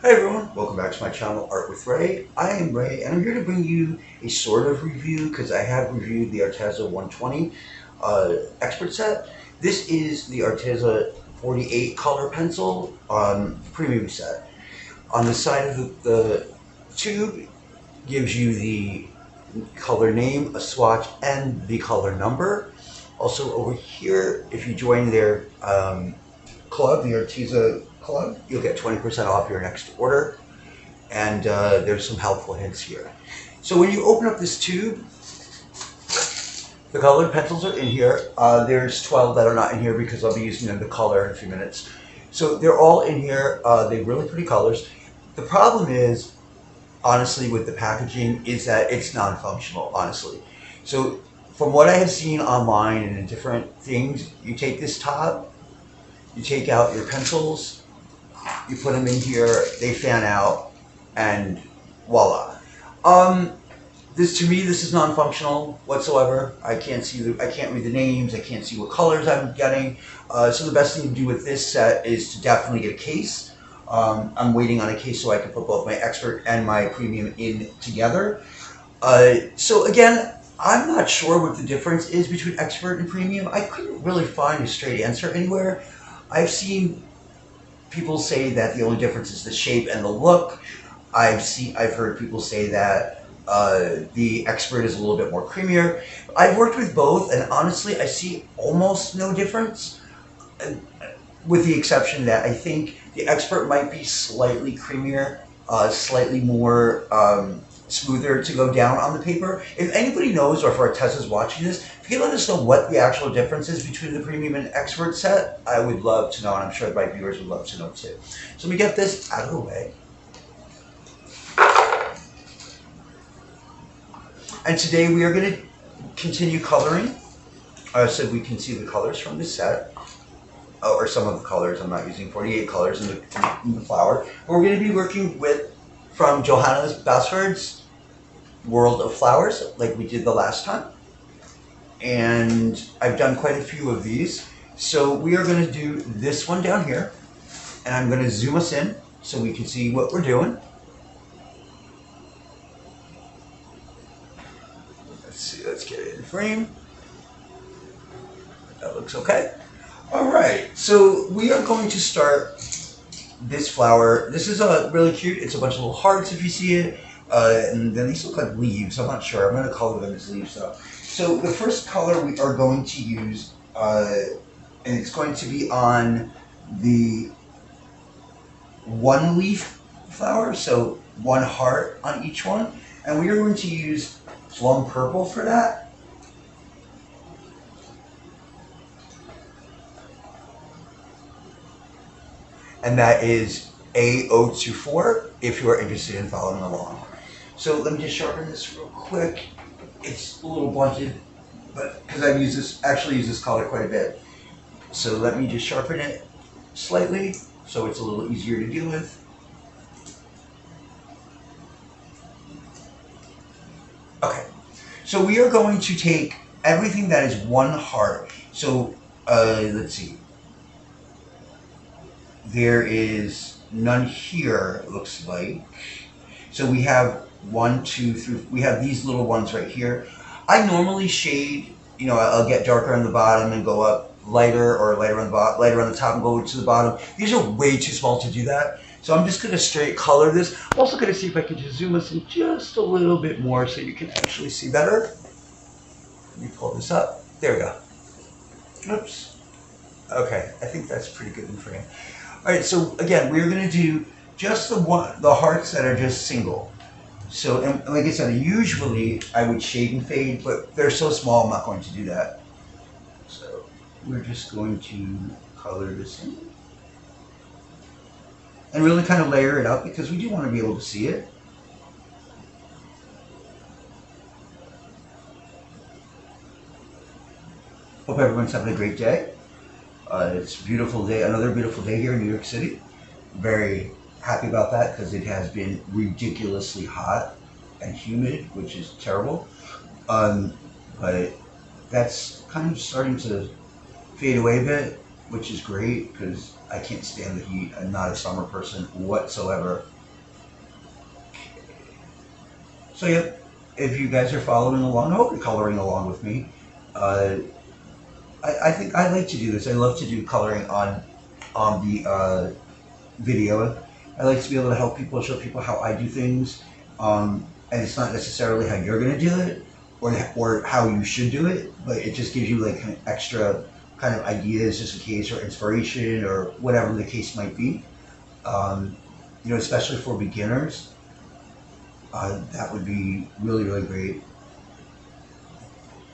Hey everyone, welcome back to my channel, Art with Ray. I am Ray, and I'm here to bring you a sort of review because I have reviewed the Arteza 120 expert set. This is the Arteza 48 color pencil premium set. On the side of the tube gives you the color name, a swatch, and the color number. Also over here, if you join their club, the Arteza club, you'll get 20% off your next order. And there's some helpful hints here. So when you open up this tube, the colored pencils are in here. There's 12 that are not in here because I'll be using them to color in a few minutes. So they're all in here. They're really pretty colors. The problem is, honestly, with the packaging is that it's non-functional, honestly. So from what I have seen online and in different things, you take this top, you take out your pencils, you put them in here, they fan out, and voila. To me, this is non-functional whatsoever. I can't read the names. I can't see what colors I'm getting. So the best thing to do with this set is to definitely get a case. I'm waiting on a case so I can put both my expert and my premium in together. So again, I'm not sure what the difference is between expert and premium. I couldn't really find a straight answer anywhere. I've seen people say that the only difference is the shape and the look. I've heard people say that the expert is a little bit more creamier. I've worked with both, and honestly, I see almost no difference, with the exception that I think the expert might be slightly creamier, slightly more smoother to go down on the paper. If anybody knows, or if Arteza's watching this, if you can let us know what the actual difference is between the premium and expert set, I would love to know, and I'm sure my viewers would love to know too. So let me get this out of the way. And today we are going to continue coloring. So we can see the colors from this set, or some of the colors. I'm not using 48 colors in the flower. But we're going to be working with from Johanna's Basford's World of Flowers, like we did the last time. And I've done quite a few of these. So we are going to do this one down here, and I'm going to zoom us in so we can see what we're doing. Let's get it in frame. That looks okay. All right, so we are going to start this flower. This is really cute. It's a bunch of little hearts if you see it. And then these look like leaves. I'm not sure. I'm going to color them as leaves though. So the first color we are going to use, and it's going to be on the one leaf flower, so one heart on each one. And we are going to use Plum Purple for that. And that is A024 if you are interested in following along. So let me just sharpen this real quick. It's a little blunted, but because I've actually used this color quite a bit. So let me just sharpen it slightly so it's a little easier to deal with. Okay, so we are going to take everything that is one heart. So let's see. There is none here, it looks like. So we have 1, 2, 3. We have these little ones right here. I normally shade, I'll get darker on the bottom and go up lighter, or lighter on the top and go to the bottom. These are way too small to do that. So I'm just going to straight color this. I'm also going to see if I can just zoom us in just a little bit more so you can actually see better. Let me pull this up. There we go. Oops. Okay, I think that's pretty good in frame. All right, so again, we're going to do just the hearts that are just single. So, and like I said, usually I would shade and fade, but they're so small, I'm not going to do that. So we're just going to color this in. And really kind of layer it up because we do want to be able to see it. Hope everyone's having a great day. It's a beautiful day, another beautiful day here in New York City. Very happy about that because it has been ridiculously hot and humid, which is terrible. But that's kind of starting to fade away a bit, which is great because I can't stand the heat. I'm not a summer person whatsoever. So yep, if you guys are following along, I hope you're coloring along with me. Uh, I think I like to do this. I love to do coloring on the video. I like to be able to help people, show people how I do things, and it's not necessarily how you're going to do it or how you should do it, but it just gives you like kind of extra kind of ideas just in case, or inspiration, or whatever the case might be. You know, especially for beginners, that would be really, really great.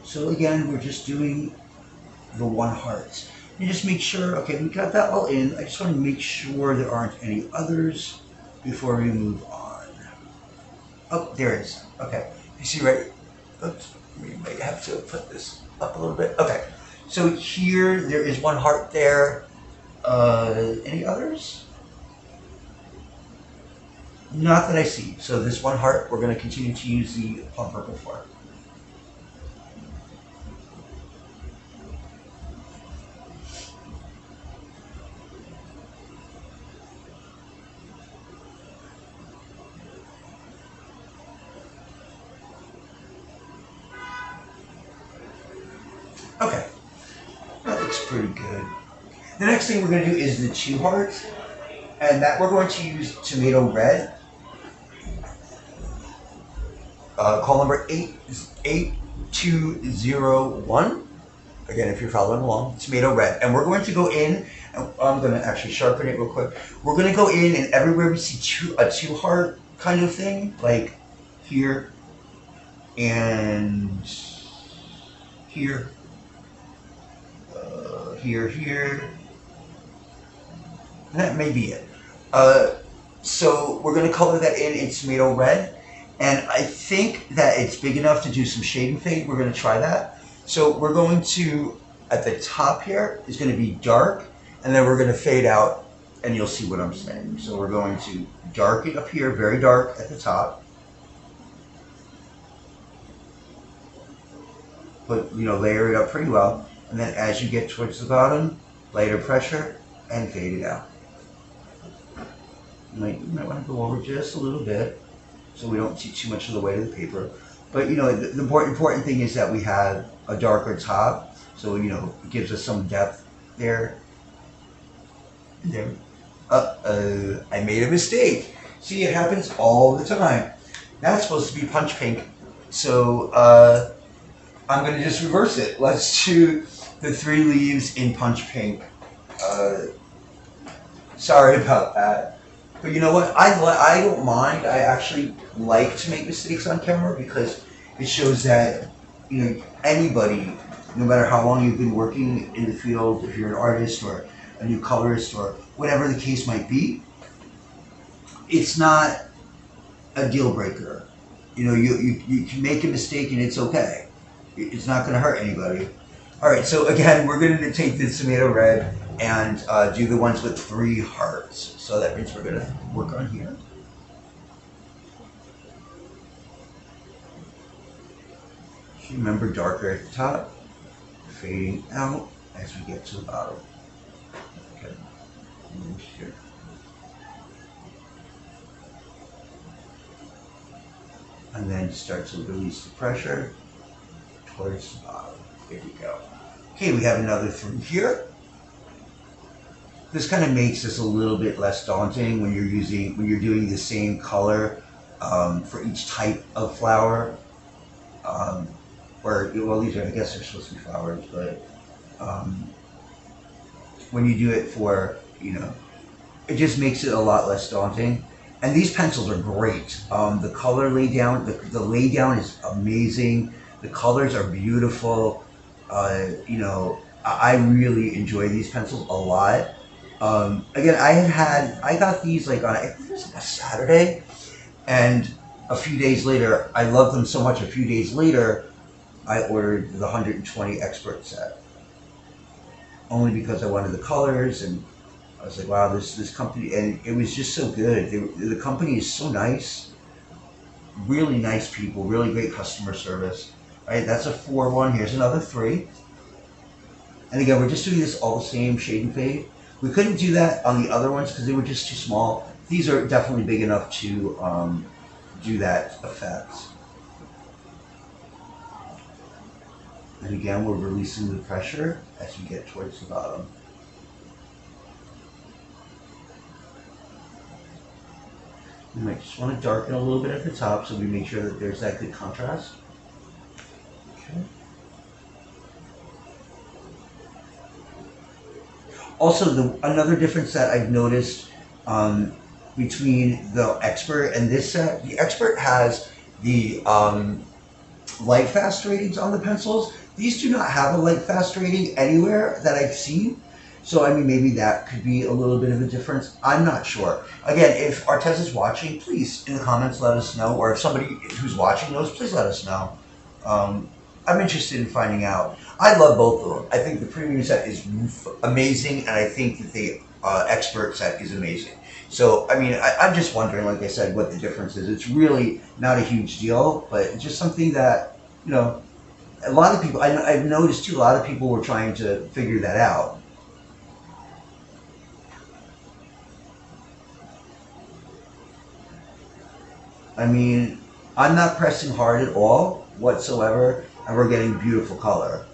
So again, we're just doing the one heart. You just make sure, okay, we got that all in. I just want to make sure there aren't any others before we move on. Oh, there is. Okay. You see right? Oops. We might have to put this up a little bit. Okay. So here, there is one heart there. Any others? Not that I see. So this one heart, we're going to continue to use the Plum Purple for. Okay, that looks pretty good. The next thing we're going to do is the two hearts, and that we're going to use tomato red. Call number 8201. Again, if you're following along, tomato red. And we're going to go in, and I'm going to actually sharpen it real quick. We're going to go in, and everywhere we see a two heart kind of thing, like here and here. Here. And that may be it. So we're going to color that in tomato red. And I think that it's big enough to do some shade and fade. We're going to try that. So we're going to, at the top here, is going to be dark. And then we're going to fade out, and you'll see what I'm saying. So we're going to darken up here, very dark at the top. But, you know, layer it up pretty well. And then as you get towards the bottom, lighter pressure and fade it out. You might want to go over just a little bit so we don't see too much of the weight of the paper. But you know, the important thing is that we have a darker top, so you know, it gives us some depth there. There. I made a mistake. See, it happens all the time. That's supposed to be punch pink. So I'm going to just reverse it. Let's do the 3 leaves in punch pink. Sorry about that. But you know what? I don't mind. I actually like to make mistakes on camera because it shows that, you know, anybody, no matter how long you've been working in the field, if you're an artist or a new colorist or whatever the case might be, it's not a deal breaker. You know, you can make a mistake and it's okay. It's not going to hurt anybody. All right, so again, we're going to take the tomato red and do the ones with 3 hearts. So that means we're going to work on here. Remember, darker at the top, fading out as we get to the bottom. Okay, and here. And then start to release the pressure towards the bottom. There we go. Okay, we have another 3 here. This kind of makes this a little bit less daunting when you're doing the same color for each type of flower. Or well, these are, I guess they're supposed to be flowers, but when you do it for, you know, it just makes it a lot less daunting. And these pencils are great. The color laydown, the laydown is amazing. The colors are beautiful. You know, I really enjoy these pencils a lot. Again, I got these like on, I think it was a Saturday, and a few days later, I loved them so much. A few days later, I ordered the 120 expert set, only because I wanted the colors, and I was like, wow, this company, and it was just so good. The company is so nice, really nice people, really great customer service. All right, that's a 4-1. Here's another 3. And again, we're just doing this all the same shade and fade. We couldn't do that on the other ones because they were just too small. These are definitely big enough to do that effect. And again, we're releasing the pressure as we get towards the bottom. We might just want to darken a little bit at the top so we make sure that there's that good contrast. Okay. Also, another difference that I've noticed between the Expert and this set, the Expert has the light fast ratings on the pencils. These do not have a light fast rating anywhere that I've seen. So, I mean, maybe that could be a little bit of a difference. I'm not sure. Again, if Arteza's watching, please, in the comments, let us know. Or if somebody who's watching knows, please let us know. I'm interested in finding out. I love both of them. I think the premium set is amazing, and I think that the Expert set is amazing. So, I mean, I'm just wondering, like I said, what the difference is. It's really not a huge deal, but just something that, you know, a lot of people, I've noticed too, a lot of people were trying to figure that out. I mean, I'm not pressing hard at all whatsoever, and we're getting beautiful color.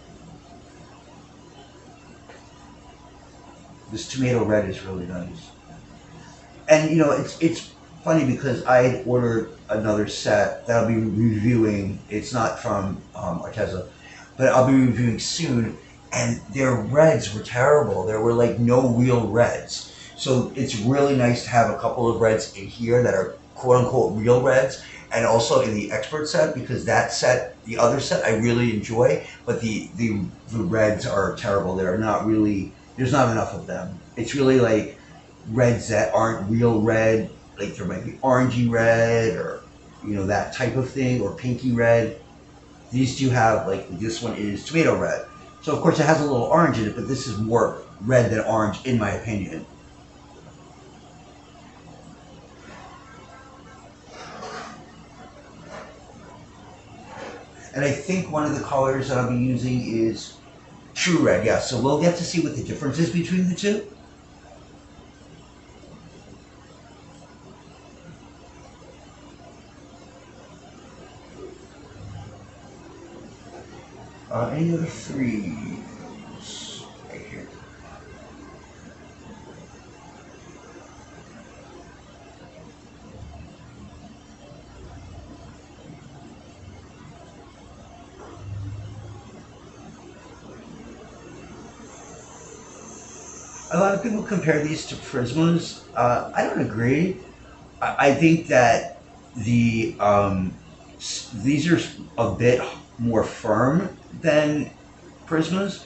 This tomato red is really nice. And you know, it's funny because I had ordered another set that I'll be reviewing. It's not from Arteza, but I'll be reviewing soon. And their reds were terrible. There were like no real reds. So it's really nice to have a couple of reds in here that are quote unquote real reds, and also in the Expert set, because that set, the other set, I really enjoy, but the reds are terrible. They're not really, there's not enough of them. It's really like reds that aren't real red, like there might be orangey red or, you know, that type of thing, or pinky red. These two have, like, this one is tomato red. So of course it has a little orange in it, but this is more red than orange in my opinion. And I think one of the colors that I'll be using is True Red, yeah. So we'll get to see what the difference is between the two. Any other threes? Right here. A lot of people compare these to Prismas. I don't agree. I think that the these are a bit more firm than Prismas,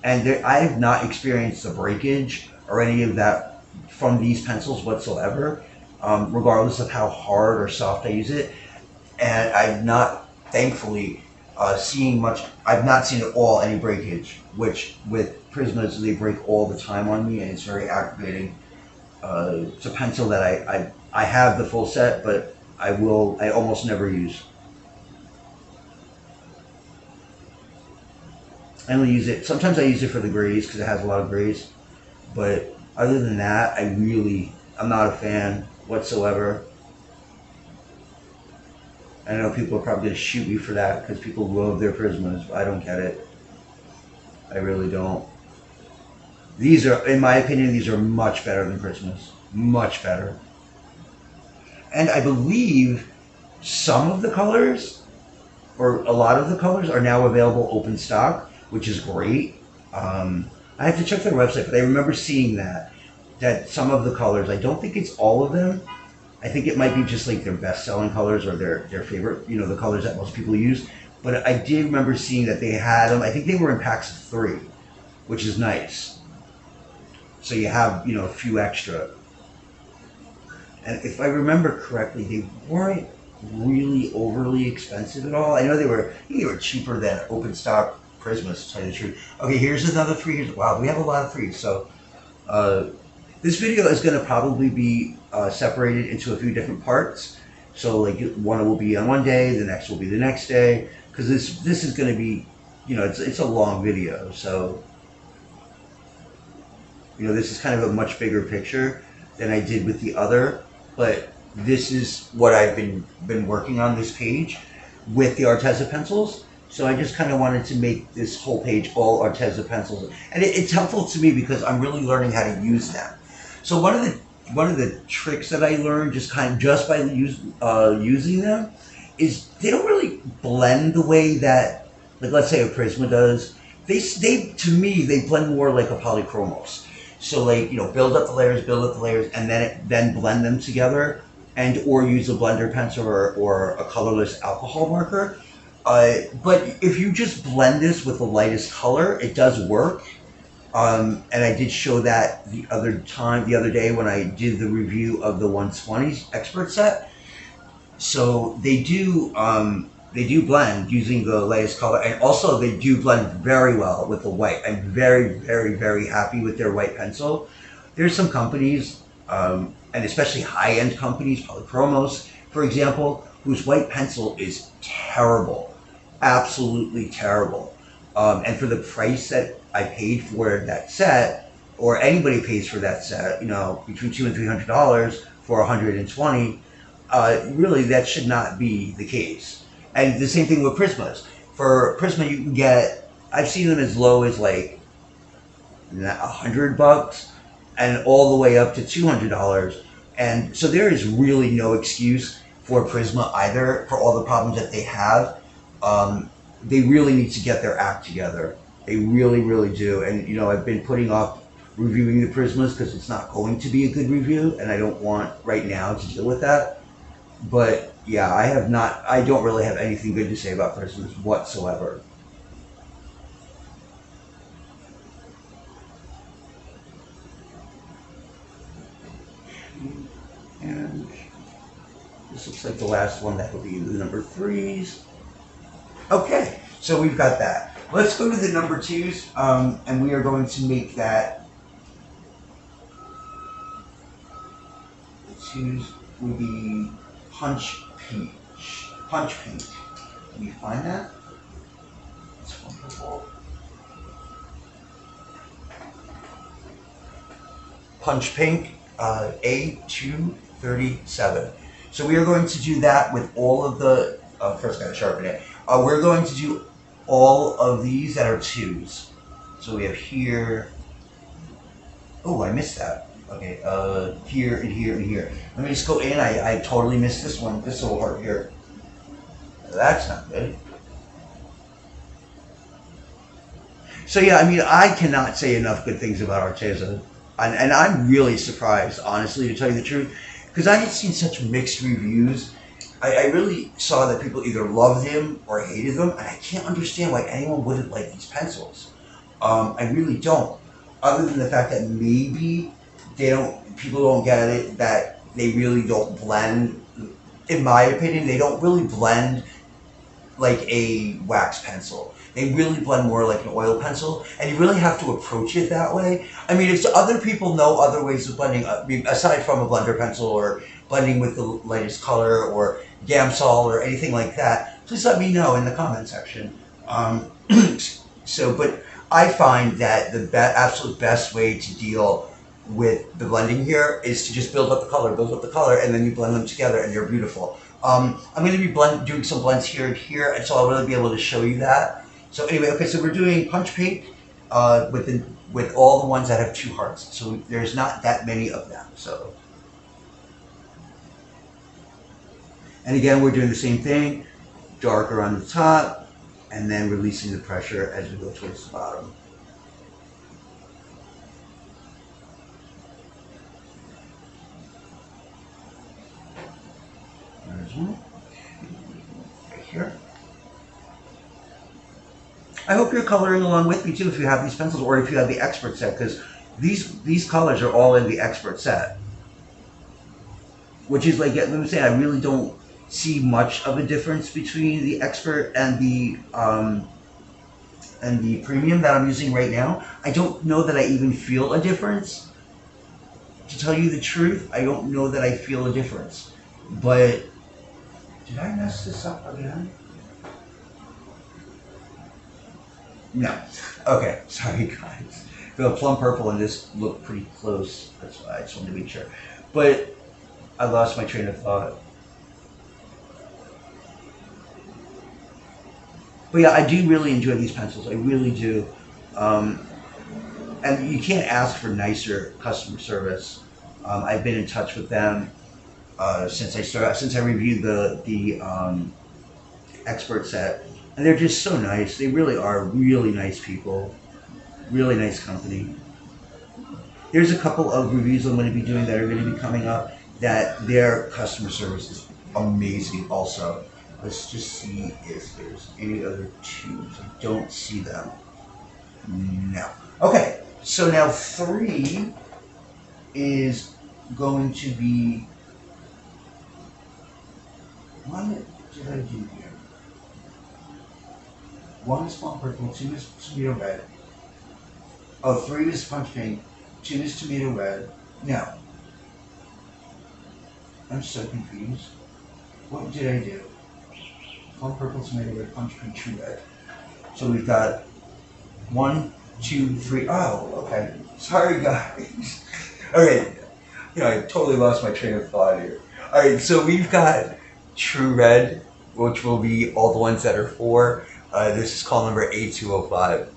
and I have not experienced the breakage or any of that from these pencils whatsoever, regardless of how hard or soft I use it. And I've not, thankfully, seeing much. I've not seen at all any breakage, which with Prismas they break all the time on me, and it's very aggravating. It's a pencil that I have the full set, but I almost never use. I only use it, sometimes I use it for the grays because it has a lot of grays, but other than that, I'm not a fan whatsoever. I know people are probably going to shoot me for that because people love their Prismas, but I don't get it. I really don't. These are, in my opinion, these are much better than Prismas. Much better. And I believe some of the colors, or a lot of the colors, are now available open stock, which is great. I have to check their website, but I remember seeing that some of the colors, I don't think it's all of them. I think it might be just like their best-selling colors or their favorite, you know, the colors that most people use. But I did remember seeing that they had them. I think they were in packs of 3, which is nice. So you have, you know, a few extra. And if I remember correctly, they weren't really overly expensive at all. I know they were cheaper than open stock Prismas, to tell you the truth. Okay, here's another 3. Wow, we have a lot of 3s. So this video is going to probably be separated into a few different parts. So like one will be on one day, the next will be the next day, because this is going to be, you know, it's a long video. So You know, this is kind of a much bigger picture than I did with the other, but this is what I've been working on this page with the Arteza pencils. So I just kind of wanted to make this whole page all Arteza pencils, and it's helpful to me because I'm really learning how to use them. So one of the tricks that I learned just by using them is they don't really blend the way that, like, let's say a Prisma does. They to me they blend more like a polychromos. So, like, you know, build up the layers, and then blend them together, and or use a blender pencil or a colorless alcohol marker. But if you just blend this with the lightest color, it does work. And I did show that the other day when I did the review of the 120s expert set. So they do blend using the lightest color, and also they do blend very well with the white. I'm very, very, very happy with their white pencil. There's some companies, and especially high-end companies, Polychromos, for example, whose white pencil is terrible, absolutely terrible. And for the price that I paid for that set, or anybody pays for that set, you know, between $200 and $300 for 120, really that should not be the case. And the same thing with Prismas. For Prisma, you can get, I've seen them as low as like $100 and all the way up to $200. And so there is really no excuse for Prisma either for all the problems that they have. They really need to get their act together. They really, really do. And, you know, I've been putting off reviewing the Prismas because it's not going to be a good review, and I don't want right now to deal with that. But yeah, I don't really have anything good to say about Prismas whatsoever. And this looks like the last one. That will be the number 3s. Okay, so we've got that. Let's go to the number 2s, and we are going to make that. The 2s will be Punch Pink. Punch Pink. Can you find that? It's wonderful. Punch Pink, A237. So we are going to do that with all of the. First, I gotta sharpen it. We're going to do all of these that are 2s. So we have here. Oh, I missed that. Okay, here and here and here. Let me just go in. I totally missed this one. This little heart here. That's not good. So yeah, I mean, I cannot say enough good things about Arteza. And I'm really surprised, honestly, to tell you the truth, because I had seen such mixed reviews. I really saw that people either loved him or hated him, and I can't understand why anyone wouldn't like these pencils. I really don't. Other than the fact that maybe people don't get it, that they really don't blend. In my opinion, they don't really blend like a wax pencil. They really blend more like an oil pencil, and you really have to approach it that way. I mean, if other people know other ways of blending, aside from a blender pencil or blending with the lightest color or Gamsol or anything like that, please let me know in the comment section. But I find that the absolute best way to deal with the blending here is to just build up the color, and then you blend them together, and they're beautiful. I'm going to be doing some blends here and here, and so I'll really be able to show you that. So anyway, okay, so we're doing Punch Pink with all the ones that have 2 hearts. So there's not that many of them. So, and again, we're doing the same thing, darker on the top, and then releasing the pressure as we go towards the bottom. There's one. Right here. I hope you're coloring along with me too if you have these pencils, or if you have the expert set, because these colors are all in the expert set. Which is like, let me say, I really don't see much of a difference between the expert and the premium that I'm using right now. I don't know that I even feel a difference. To tell you the truth, I don't know that I feel a difference. But did I mess this up again? No. Okay, sorry guys. The Plum Purple and this look pretty close. That's why I just wanted to make sure. But I lost my train of thought. But yeah, I do really enjoy these pencils. I really do. And you can't ask for nicer customer service. I've been in touch with them since I reviewed the expert set, and they're just so nice. They really are really nice people, really nice company. There's a couple of reviews I'm going to be doing that are going to be coming up that their customer service is amazing also. Let's just see if there's any other tubes. I don't see them. No. Okay, so now 3 is going to be... What did I do here? 1 is Plum Purple, 2 is Tomato Red. Oh, 3 is Punch Pink, 2 is Tomato Red. Now, I'm so confused. What did I do? Plum Purple, Tomato Red, Punch Pink, True Red. So we've got 1, 2, 3. Oh, okay. Sorry, guys. Alright. I totally lost my train of thought here. Alright, so we've got True Red, which will be all the ones that are 4. This is call number A205.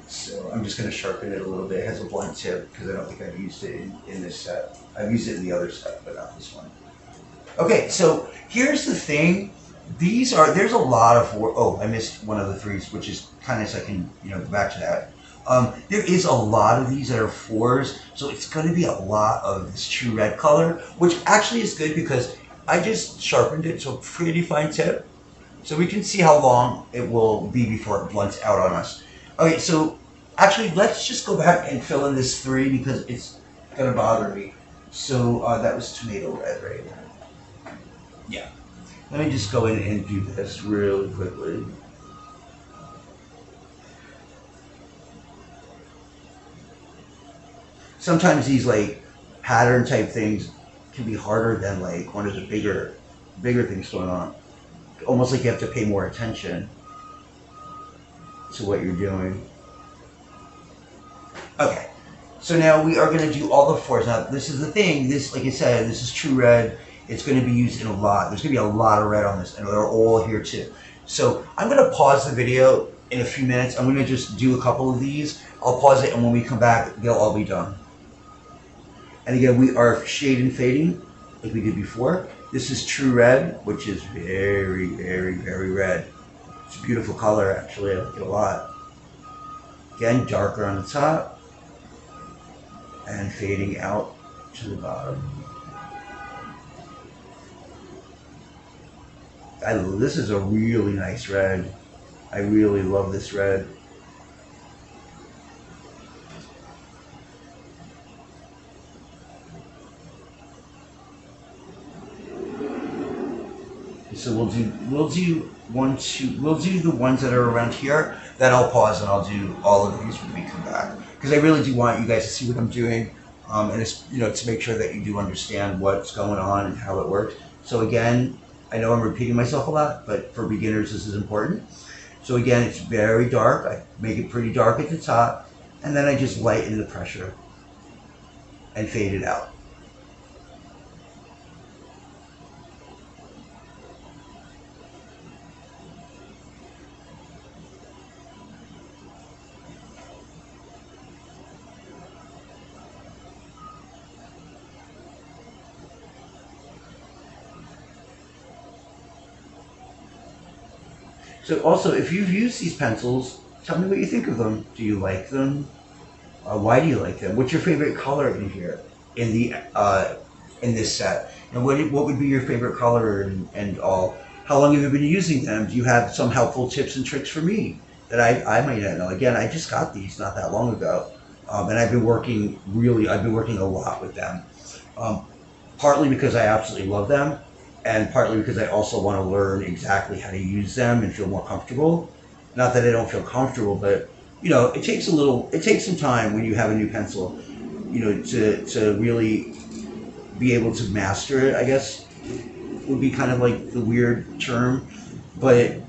So I'm just going to sharpen it a little bit. It has a blunt tip because I don't think I've used it in this set. I've used it in the other set, but not this one. Okay, so here's the thing. There's a lot of 4. Oh, I missed one of the 3s, which is kind of so I can, go back to that. There is a lot of these that are 4s, so it's going to be a lot of this True Red color, which actually is good because I just sharpened it to a pretty fine tip. So we can see how long it will be before it blunts out on us. Okay, so actually let's just go back and fill in this 3 because it's going to bother me. So that was Tomato Red, right? Yeah. Let me just go in and do this really quickly. Sometimes these pattern type things can be harder than one of the bigger things going on. Almost like you have to pay more attention to what you're doing. Okay, so now we are going to do all the 4s. Now this is the thing, like I said, this is True Red. It's going to be used in a lot. There's going to be a lot of red on this, and they're all here too. So I'm going to pause the video in a few minutes. I'm going to just do a couple of these. I'll pause it, and when we come back, they'll all be done. And again, we are shade and fading like we did before. This is True Red, which is very, very, very red. It's a beautiful color, actually. I like it a lot. Again, darker on the top and fading out to the bottom. This is a really nice red. I really love this red. So we'll do the ones that are around here. Then I'll pause and I'll do all of these when we come back because I really do want you guys to see what I'm doing, and it's to make sure that you do understand what's going on and how it works. So again, I know I'm repeating myself a lot, but for beginners this is important. So again, it's very dark. I make it pretty dark at the top, and then I just lighten the pressure and fade it out. So also, if you've used these pencils, tell me what you think of them. Do you like them? Why do you like them? What's your favorite color in here, in this set? And what would be your favorite color and all? How long have you been using them? Do you have some helpful tips and tricks for me that I might not know? Again, I just got these not that long ago, and I've been working a lot with them. Partly because I absolutely love them, and partly because I also want to learn exactly how to use them and feel more comfortable. Not that I don't feel comfortable, but it takes some time when you have a new pencil, to really be able to master it, I guess would be kind of like the weird term. But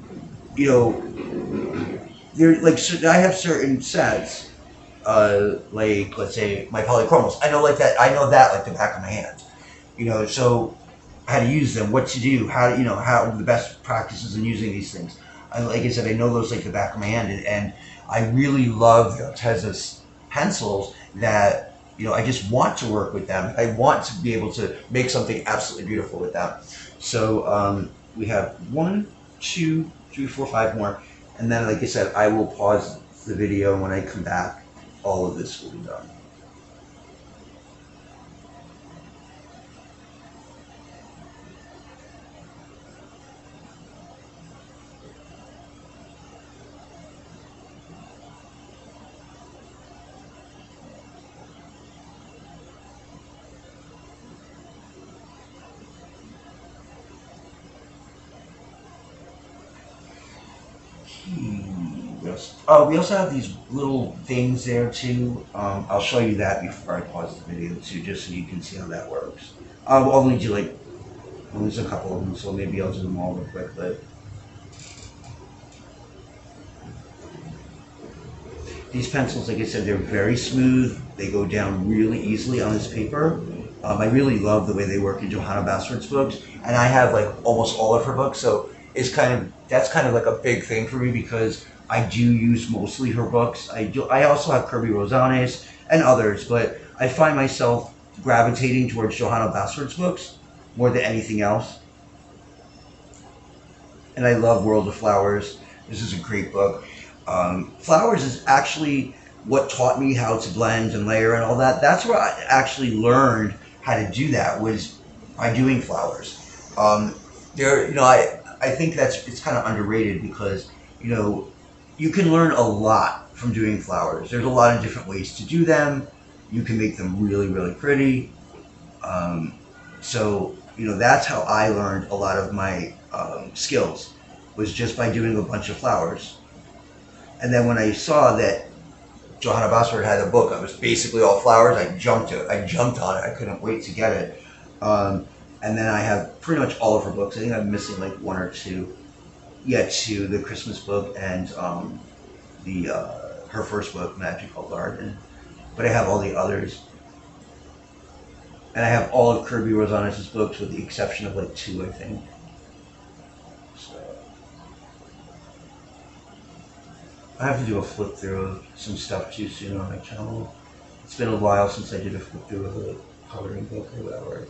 I have certain sets like let's say my polychromos. I know like that. I know that like the back of my hand. So how to use them, what to do, how the best practices in using these things. Like I said, I know those like the back of my hand, and I really love the Arteza pencils that I just want to work with them. I want to be able to make something absolutely beautiful with them. So we have 1, 2, 3, 4, 5 more, and then like I said, I will pause the video, and when I come back, all of this will be done. We also have these little things there too. I'll show you that before I pause the video too, just so you can see how that works. I'll only do only a couple of them, so maybe I'll do them all real quick. But these pencils, like I said, they're very smooth. They go down really easily on this paper. I really love the way they work in Johanna Basford's books, and I have like almost all of her books, so that's kind of like a big thing for me because I do use mostly her books. I also have Kirby Rosanes and others, but I find myself gravitating towards Johanna Basford's books more than anything else. And I love World of Flowers. This is a great book. Flowers is actually what taught me how to blend and layer and all that. That's where I actually learned how to do that, was by doing flowers. I think it's kind of underrated because you can learn a lot from doing flowers. There's a lot of different ways to do them. You can make them really, really pretty. So that's how I learned a lot of my skills, was just by doing a bunch of flowers. And then when I saw that Johanna Basford had a book that was basically all flowers, I jumped on it. I couldn't wait to get it. And then I have pretty much all of her books. I think I'm missing like 1 or 2. Yeah, 2, the Christmas book and her first book, Magical Garden. But I have all the others. And I have all of Kirby Rosanes' books with the exception of like 2, I think. So I have to do a flip through of some stuff too soon on my channel. It's been a while since I did a flip through of a coloring book or whatever.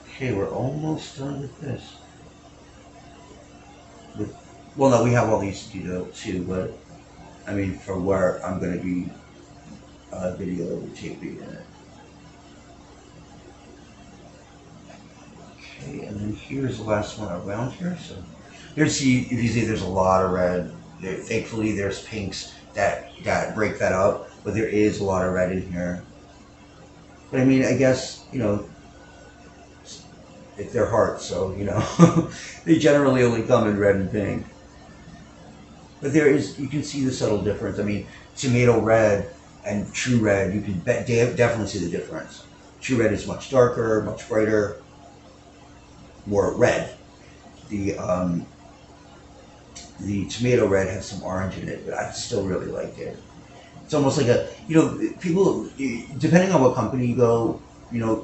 Okay, we're almost done with this. Well, no, we have all these to do too, but I mean, for where I'm going to be videotaping it. Okay, and then here's the last one around here. So if you see, there's a lot of red. Thankfully, there's pinks that break that up, but there is a lot of red in here. But I mean, I guess if they're hearts, so they generally only come in red and pink. But you can see the subtle difference. I mean, tomato red and true red, you can definitely see the difference. True red is much darker, much brighter, more red. The tomato red has some orange in it, but I still really like it. It's almost like people, depending on what company you go,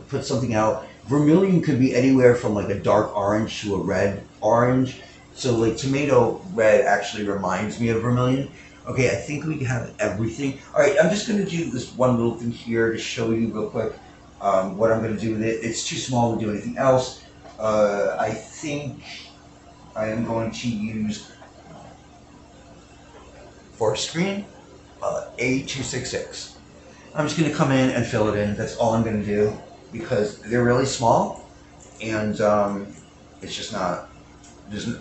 put something out. Vermilion could be anywhere from like a dark orange to a red orange. So like tomato red actually reminds me of vermilion. Okay, I think we have everything. All right, I'm just going to do this one little thing here to show you real quick what I'm going to do with it. It's too small to do anything else. I think I am going to use, for a screen, A266. I'm just going to come in and fill it in. That's all I'm going to do, because they're really small, and it's just not.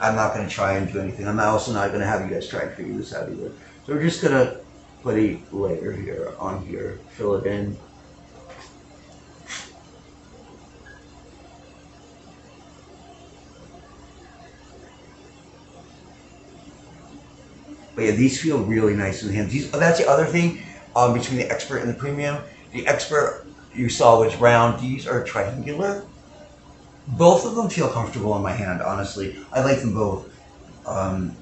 I'm not going to try and do anything. I'm also not going to have you guys try and figure this out either. So we're just going to put a layer here on here, fill it in. But yeah, these feel really nice in the hand. That's the other thing between the expert and the premium. The Expert you saw was round. These are triangular. Both of them feel comfortable in my hand, honestly. I like them both. Um,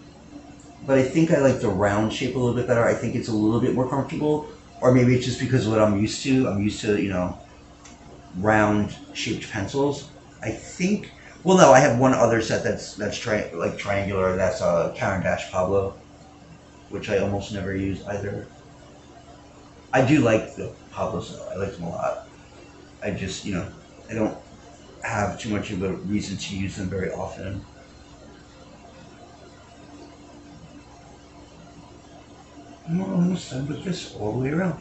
but I think I like the round shape a little bit better. I think it's a little bit more comfortable. Or maybe it's just because of what I'm used to. I'm used to, round shaped pencils. I think, well, no, I have one other set that's triangular. That's a Karen Dash Pablo, which I almost never use either. I do like the Pablos though. I like them a lot. I just, I don't have too much of a reason to use them very often. I'm almost done with this all the way around.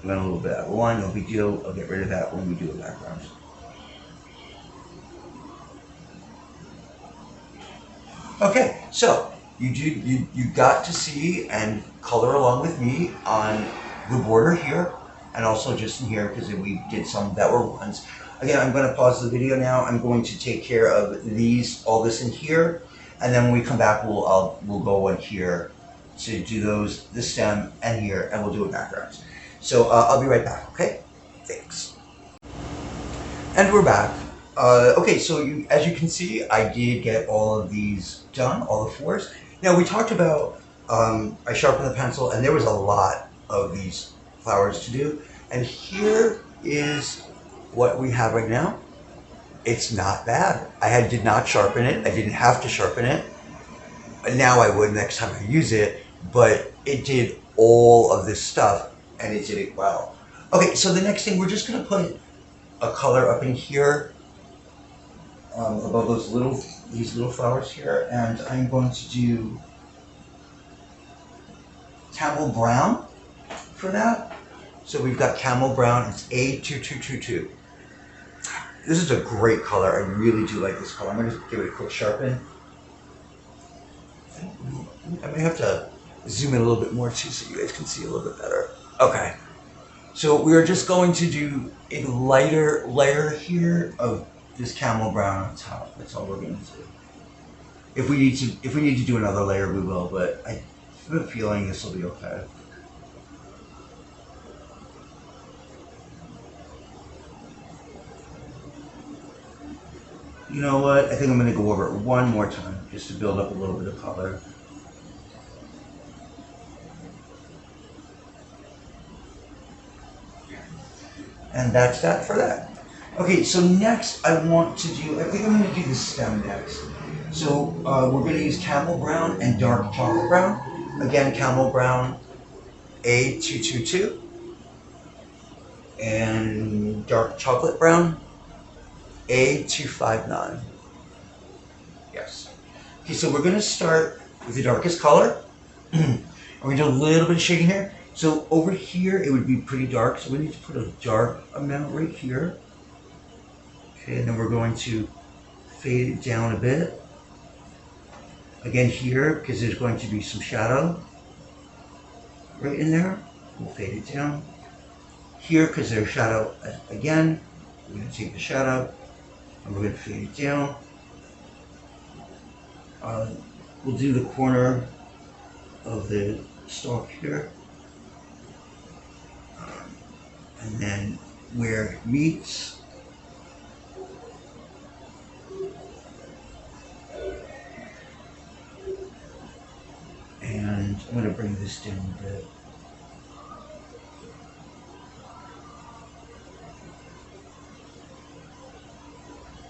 Went a little bit out of line, no big deal. I'll get rid of that when we do a background. Okay, so you got to see and color along with me on the border here, and also just in here because we did some that were ones. Again, I'm going to pause the video now. I'm going to take care of all this in here, and then when we come back, we'll go in here to do the stem and here, and we'll do a background. So I'll be right back. Okay, thanks. And we're back. Okay, so as you can see, I did get all of these done, all the fours. Now we talked about, I sharpened the pencil and there was a lot of these flowers to do. And here is what we have right now. It's not bad. Did not sharpen it. I didn't have to sharpen it. Now I would next time I use it, but it did all of this stuff and it did it well. Okay, so the next thing, we're just gonna put a color up in here above these little flowers here, and I'm going to do Camel Brown for that. So we've got Camel Brown, it's A2222. This is a great color, I really do like this color. I'm gonna give it a quick sharpen. I may have to zoom in a little bit more too so you guys can see a little bit better. Okay, so we're just going to do a lighter layer here of this Camel Brown on top. That's all we're going to do. If we need to do another layer, we will, but I have a feeling this will be okay. You know what? I think I'm going to go over it one more time just to build up a little bit of color. And that's that for that. Okay, so next I think I'm going to do the stem next. So we're going to use Camel Brown and dark chocolate brown. Again, Camel Brown A222 and dark chocolate brown A259. Yes. Okay, so we're going to start with the darkest color. We're going to do a little bit of shading here. So over here it would be pretty dark, so we need to put a dark amount right here. Okay, and then we're going to fade it down a bit. Again here, because there's going to be some shadow right in there. We'll fade it down. Here, because there's shadow again, we're going to take the shadow and we're going to fade it down. We'll do the corner of the stalk here. And then where it meets, and I'm going to bring this down a bit.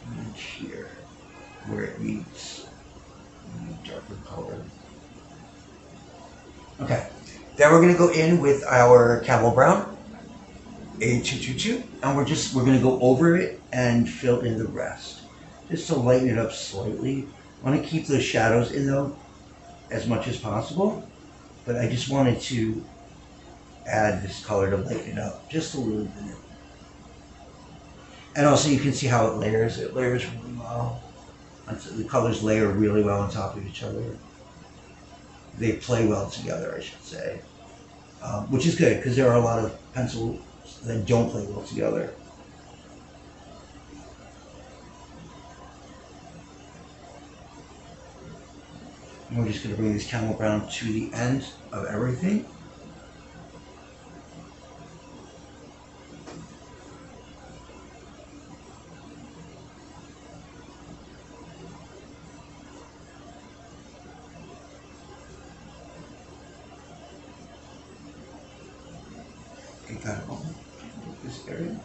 And here, where it meets, darker color. Okay, then we're going to go in with our Camel Brown A222, and we're going to go over it and fill in the rest, just to lighten it up slightly. I want to keep those shadows in though as much as possible, but I just wanted to add this color to lighten it up just a little bit. And also you can see how it layers. It layers really well. The colors layer really well on top of each other. They play well together, I should say, which is good because there are a lot of pencils that don't play well together. And we're just going to bring this Camel Brown to the end of everything. Okay, got it all. This area.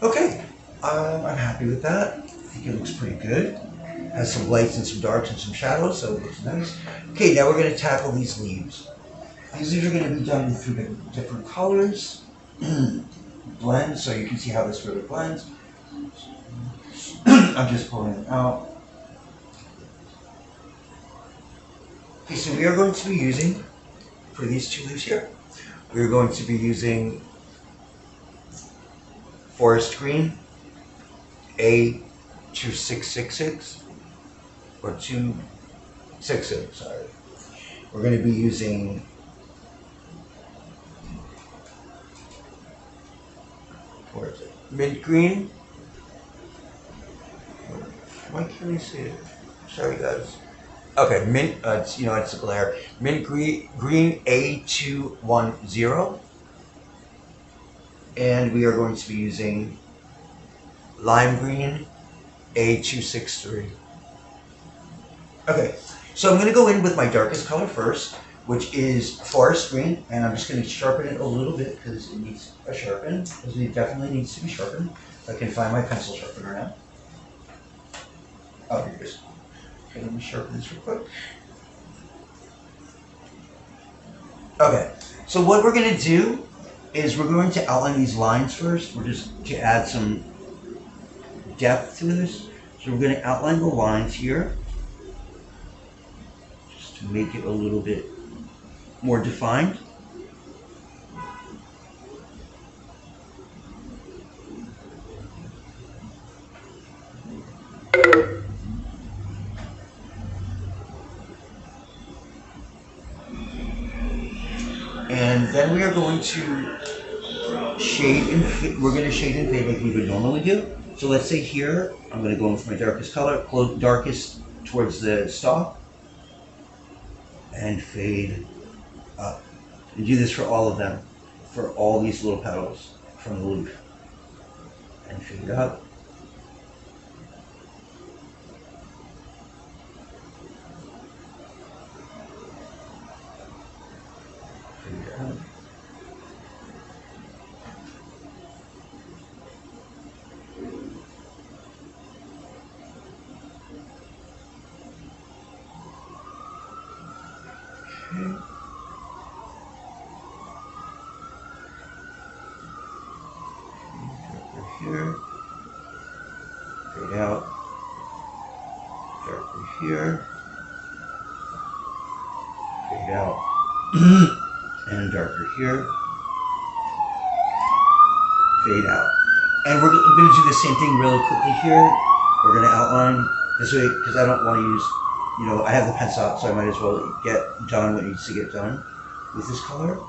Okay, I'm happy with that. I think it looks pretty good. Has some lights and some darks and some shadows, so it looks nice. Okay, now we're going to tackle these leaves. These leaves are going to be done through the different colors, blend, so you can see how this really blends. I'm just pulling it out. Okay, so we are going to be using, for these two leaves here, we're going to be using forest green, A2666, or 266, sorry. We're going to be using where is it? Mint green. Why can't I see it? Sorry guys. Okay, mint, it's a glare. Mint green A210. And we are going to be using lime green A263. Okay, so I'm going to go in with my darkest color first, which is forest green, and I'm just going to sharpen it a little bit because it needs a sharpen, because it definitely needs to be sharpened. If I can find my pencil sharpener now. Oh, here it is. Okay, let me sharpen this real quick. Okay, so what we're going to do is we're going to outline these lines first. We're just to add some depth to this. So we're going to outline the lines here, just to make it a little bit more defined. And then we are going to shade and fade. We're going to shade and fade like we would normally do. So let's say here, I'm going to go in with my darkest color, darkest towards the stalk, and fade up. And do this for all of them, for all these little petals from the leaf. And fade up. Fade up. Here, fade out, darker here, fade out, and darker here, fade out. And we're going to do the same thing really quickly here. We're going to outline this way because I don't want to use, I have the pencil out, so I might as well get done what needs to get done with this color.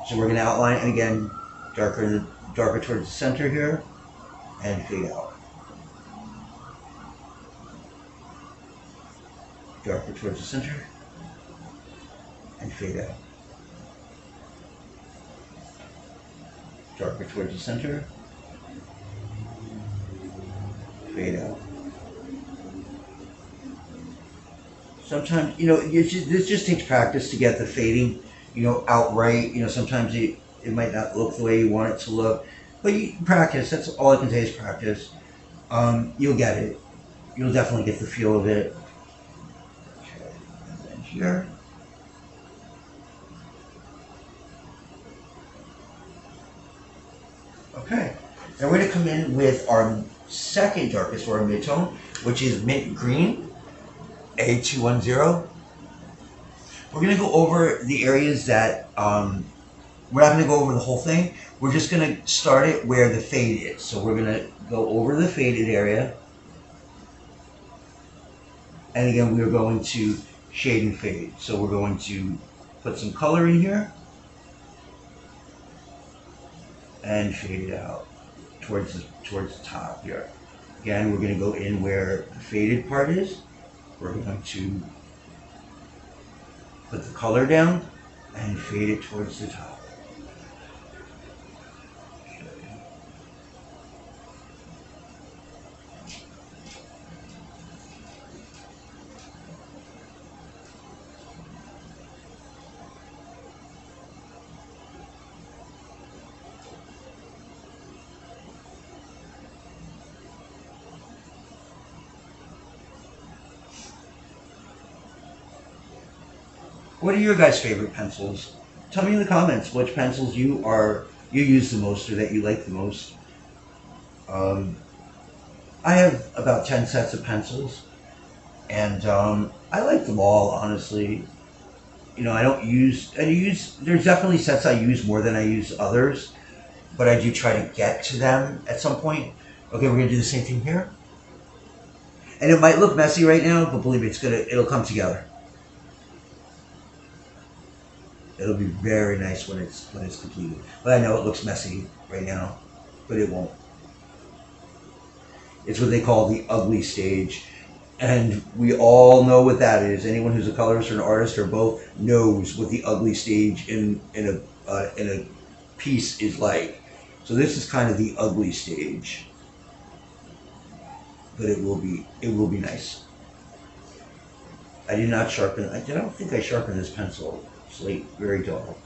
So we're going to outline, and again, darker towards the center here, and fade out. Darker towards the center, and fade out. Darker towards the center, fade out. Sometimes, this just takes practice to get the fading, outright. Sometimes it might not look the way you want it to look. But you practice, that's all I can say is practice. You'll get it. You'll definitely get the feel of it. Okay, and then here. Okay, now we're going to come in with our second darkest, or our mid-tone, which is mint green, A210. We're going to go over the areas that, we're not going to go over the whole thing. We're just going to start it where the fade is. So we're going to go over the faded area. And again, we're going to shade and fade. So we're going to put some color in here and fade it out towards the top here. Again, we're going to go in where the faded part is. We're going to put the color down and fade it towards the top. What are your guys' favorite pencils? Tell me in the comments which pencils you use the most or that you like the most. I have about 10 sets of pencils, and I like them all, honestly. You know, there's definitely sets I use more than I use others, but I do try to get to them at some point. Okay, we're gonna do the same thing here. And it might look messy right now, but believe me, it'll come together. It'll be very nice when it's completed. But I know it looks messy right now, but it won't. It's what they call the ugly stage. And we all know what that is. Anyone who's a colorist or an artist or both knows what the ugly stage in a piece is like. So this is kind of the ugly stage. But it will be nice. I did not sharpen. I don't think I sharpened this pencil. It's like very dull,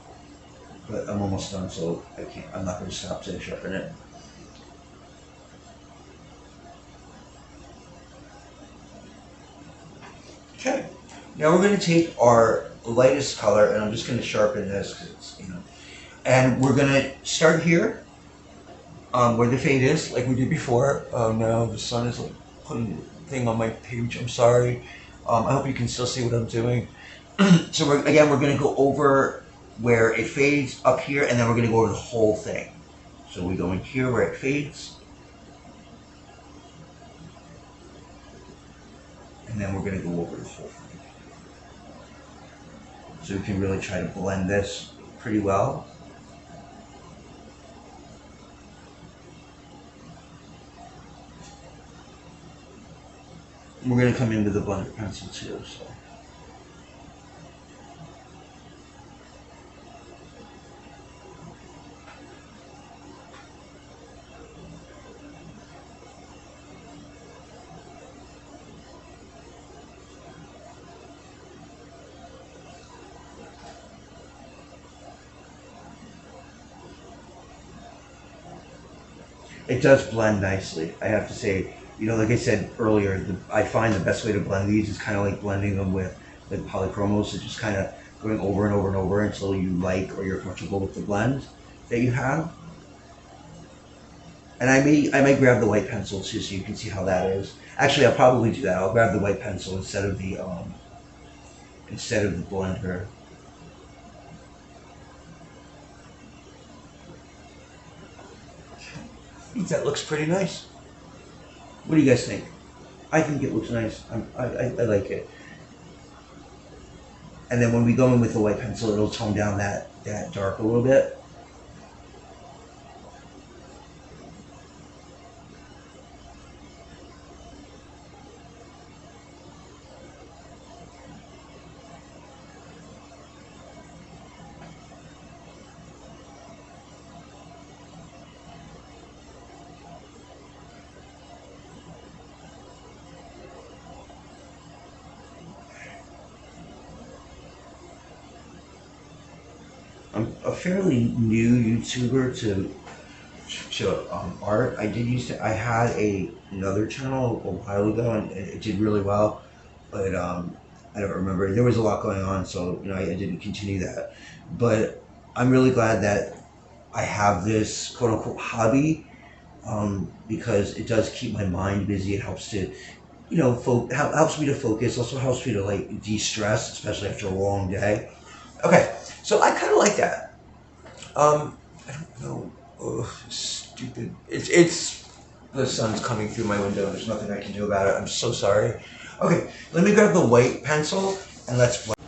but I'm almost done, so I'm not going to stop to sharpen it. Okay, now we're going to take our lightest color, and I'm just going to sharpen this because it's, you know, and we're going to start here, where the fade is, like we did before. Oh no, the sun is like putting the thing on my page. I'm sorry. I hope you can still see what I'm doing. So we're going to go over where it fades up here, and then we're going to go over the whole thing. So we go in here where it fades, and then we're going to go over the whole thing. So we can really try to blend this pretty well. And we're going to come in with a blender pencil too. So. It does blend nicely, I have to say. You know, like I said earlier, I find the best way to blend these is kind of like blending them with like polychromos, so just kind of going over and over and over until you like or you're comfortable with the blend that you have. And I may grab the white pencil too, so you can see how that is. Actually, I'll probably do that. I'll grab the white pencil instead of the blender. I think that looks pretty nice. What do you guys think? I think it looks nice. I like it. And then when we go in with the white pencil, it'll tone down that dark a little bit. I'm a fairly new YouTuber to art. I had another channel a while ago, and it did really well, but I don't remember. There was a lot going on, so you know I didn't continue that. But I'm really glad that I have this quote unquote hobby, because it does keep my mind busy. It helps to, you know, helps me to focus. Also helps me to like de-stress, especially after a long day. Okay, so I kind of like that. I don't know. Oh, stupid. It's the sun's coming through my window. And there's nothing I can do about it. I'm so sorry. Okay, let me grab the white pencil and let's blend.